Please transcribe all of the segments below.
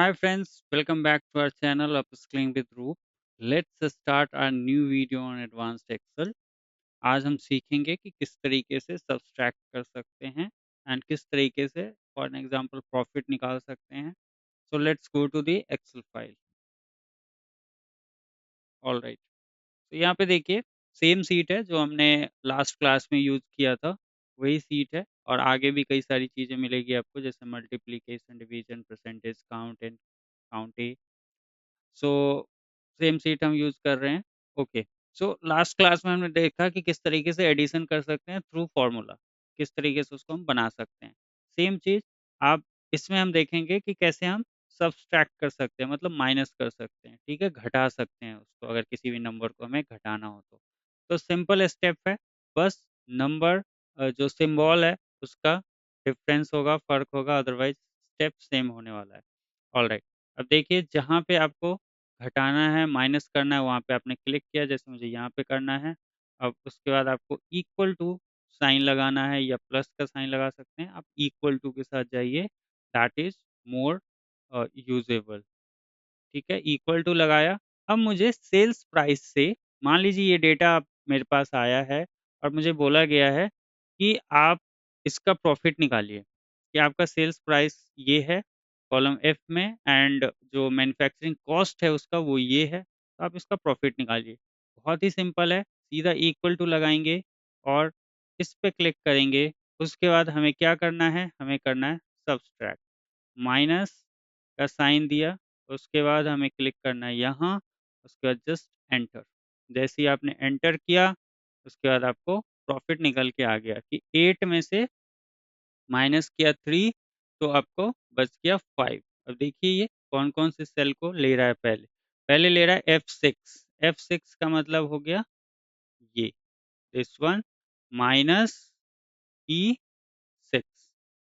Hi friends, welcome back to our channel Upskilling with Roop. Let's start our new video on Advanced Excel. आज हम सीखेंगे कि किस तरीके से सब्सट्रैक्ट कर सकते हैं एंड किस तरीके से फॉर एग्जांपल प्रॉफिट निकाल सकते हैं. So let's go to the Excel file. All right. तो यहाँ पे देखिए सेम सीट है जो हमने लास्ट क्लास में यूज़ किया था, वही सीट है और आगे भी कई सारी चीज़ें मिलेगी आपको जैसे multiplication, division, percentage, count and count A. So same seat हम यूज़ कर रहे हैं। ओके, सो लास्ट क्लास में हमने देखा कि किस तरीके से एडिशन कर सकते हैं थ्रू फ़ॉर्मूला, किस तरीके से उसको हम बना सकते हैं। सेम चीज़ आप इसमें हम देखेंगे कि कैसे हम सब्सट्रैक्ट कर सकते हैं मतलब माइनस कर सकते हैं, ठीक है? घटा सकते हैं उसको अगर किसी भी नंबर को हमें घटाना हो तो। तो सिंपल स्टेप है, बस नंबर जो सिंबल है उसका डिफरेंस होगा, फ़र्क होगा अदरवाइज़ स्टेप सेम होने वाला है। ऑलराइट, अब देखिए जहाँ पे आपको घटाना है, माइनस करना है, वहाँ पे आपने क्लिक किया जैसे मुझे यहाँ पे करना है। अब उसके बाद आपको इक्वल टू साइन लगाना है या प्लस का साइन लगा सकते हैं। आप इक्वल टू के साथ जाइए, दैट इज़ मोर यूज़ेबल। ठीक है, इक्वल टू लगाया। अब मुझे सेल्स प्राइस से मान लीजिए ये डेटा आप मेरे पास आया है और मुझे बोला गया है कि आप इसका प्रॉफ़िट निकालिए, कि आपका सेल्स प्राइस ये है कॉलम एफ में एंड जो मैन्युफैक्चरिंग कॉस्ट है उसका वो ये है, तो आप इसका प्रॉफ़िट निकालिए। बहुत ही सिंपल है, सीधा इक्वल टू लगाएँगे और इस पे क्लिक करेंगे। उसके बाद हमें क्या करना है? हमें करना है सब्सट्रैक्ट। माइनस का साइन दिया, उसके बाद हमें क्लिक करना है यहाँ, उसके बाद जस्ट एंटर। जैसे ही आपने एंटर किया, उसके बाद आपको प्रॉफ़िट निकल के आ गया कि 8 में से माइनस किया 3 तो आपको बच गया 5। अब देखिए ये कौन-कौन से सेल को ले रहा है पहले। पहले ले रहा है F6, F6 का मतलब हो गया ये, दिस वन माइनस E6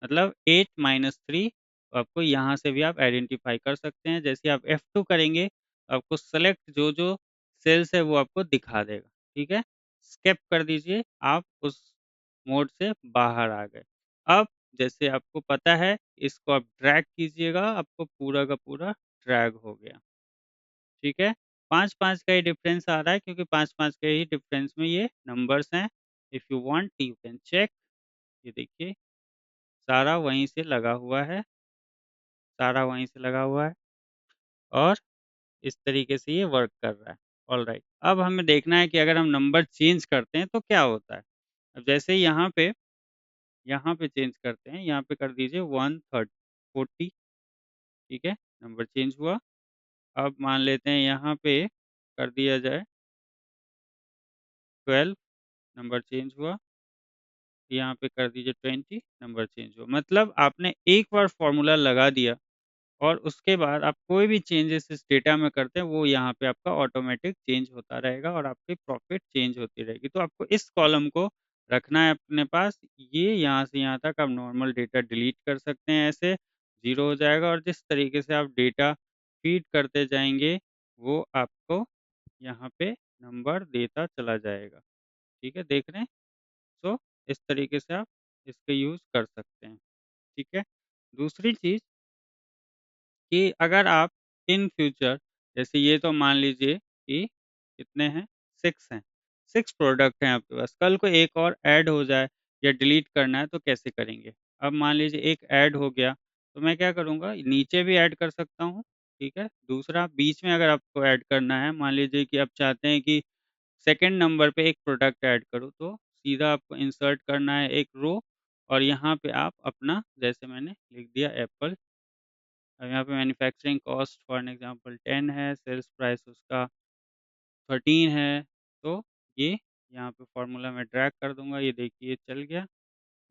मतलब 8 माइनस 3 आपको यहाँ से भी आप आइडेंटिफ़ाई कर सकते हैं। जैसे आप F2 करेंगे, आपको सेलेक्ट जो-जो सेल्स है वो आपको दिखा देगा, ठीक है? स्किप कर दीजिए, आप उस मोड से बाहर आ गए। अब जैसे आपको पता है इसको आप ड्रैग कीजिएगा, आपको पूरा का पूरा ड्रैग हो गया, ठीक है? 5-5 का ही डिफ़रेंस आ रहा है क्योंकि 5-5 के ही डिफ़रेंस में ये नंबर्स हैं। If you want you can check. ये देखिए सारा वहीं से लगा हुआ है, सारा वहीं से लगा हुआ है और इस तरीके से ये वर्क कर रहा है। ऑलराइट, अब हमें देखना है कि अगर हम नंबर चेंज करते हैं तो क्या होता है? अब जैसे यहाँ पे चेंज करते हैं, यहाँ पे कर दीजिए 140 ठीक है? नंबर चेंज हुआ। अब मान लेते हैं यहाँ पे कर दिया जाए 12 नंबर चेंज हुआ, यहाँ पे कर दीजिए 20 नंबर चेंज हुआ। मतलब आपने एक बार फ़ॉर्मूला लगा दिया और उसके बाद आप कोई भी चेंजेस इस डेटा में करते हैं, वो यहाँ पे आपका ऑटोमेटिक चेंज होता रहेगा और आपकी प्रॉफ़िट चेंज होती रहेगी। तो आपको इस कॉलम को रखना है अपने पास। ये यहाँ से यहाँ तक आप नॉर्मल डेटा डिलीट कर सकते हैं ऐसे, ज़ीरो हो जाएगा और जिस तरीके से आप डेटा फ़ीड करते जाएँगे, वो आपको यहाँ पे नंबर देता चला जाएगा। ठीक है, देख रहे हैं? सो इस तरीके से आप इसका यूज़ कर सकते हैं। ठीक है? दूसरी चीज़ कि अगर आप इन फ्यूचर जैसे ये तो मान लीजिए कि कितने हैं 6 हैं, 6 प्रोडक्ट हैं आपके पास, कल को एक और ऐड हो जाए या डिलीट करना है तो कैसे करेंगे? अब मान लीजिए एक ऐड हो गया, तो मैं क्या करूँगा नीचे भी ऐड कर सकता हूँ, ठीक है? दूसरा बीच में अगर आपको ऐड करना है, मान लीजिए कि आप चाहते हैं कि सेकंड नंबर पे एक प्रोडक्ट ऐड करूँ, तो सीधा आपको इंसर्ट करना है एक रो और यहाँ पे आप अपना जैसे मैंने लिख दिया एप्पल। अब यहाँ पे manufacturing cost for an example 10 है, सेल्स प्राइस उसका 13 है, तो ये यहाँ पे फ़ॉर्मूला में ड्रैग कर दूँगा, ये देखिए चल गया,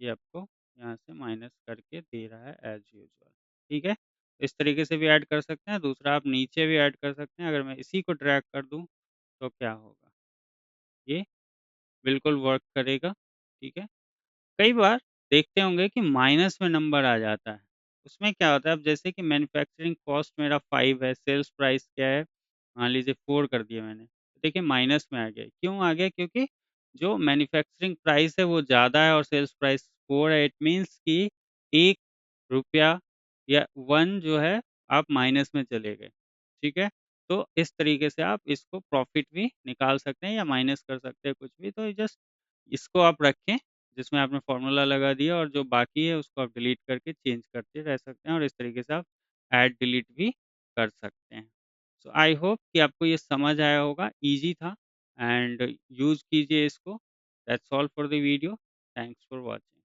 ये आपको यहाँ से माइनस करके दे रहा है एज़ यूजुअल, ठीक है? इस तरीके से भी ऐड कर सकते हैं, दूसरा आप नीचे भी ऐड कर सकते हैं, अगर मैं इसी को ड्रैग कर दूँ, तो क्या होगा? ये बिल्कुल वर्क करेगा, ठीक है? कई बार देखते होंगे कि माइनस में नंबर आ जाता है। उसमें क्या होता है अब जैसे कि मैन्युफैक्चरिंग कॉस्ट मेरा 5 है, सेल्स प्राइस क्या है? मान लीजिए 4 कर दिया मैंने। देखिए माइनस में आ गया। क्यों आ गया? क्योंकि जो मैन्युफैक्चरिंग प्राइस है वो ज़्यादा है और सेल्स प्राइस 4 है। इट मीन्स कि ₹1 या 1 जो है आप माइनस में चले गए, ठीक है? तो इस तरीके से आप इसको प्रॉफ़िट भी निकाल सकते हैं या माइनस कर सकते हैं कुछ भी, तो जस्ट इसको आप रखें, जिसमें आपने फ़ॉर्मूला लगा दिया और जो बाकी है उसको आप डिलीट करके चेंज करते रह सकते हैं और इस तरीके से आप ऐड डिलीट भी कर सकते हैं। सो आई होप कि आपको ये समझ आया होगा, ईज़ी था एंड यूज़ कीजिए इसको। That's all for the video. Thanks for watching.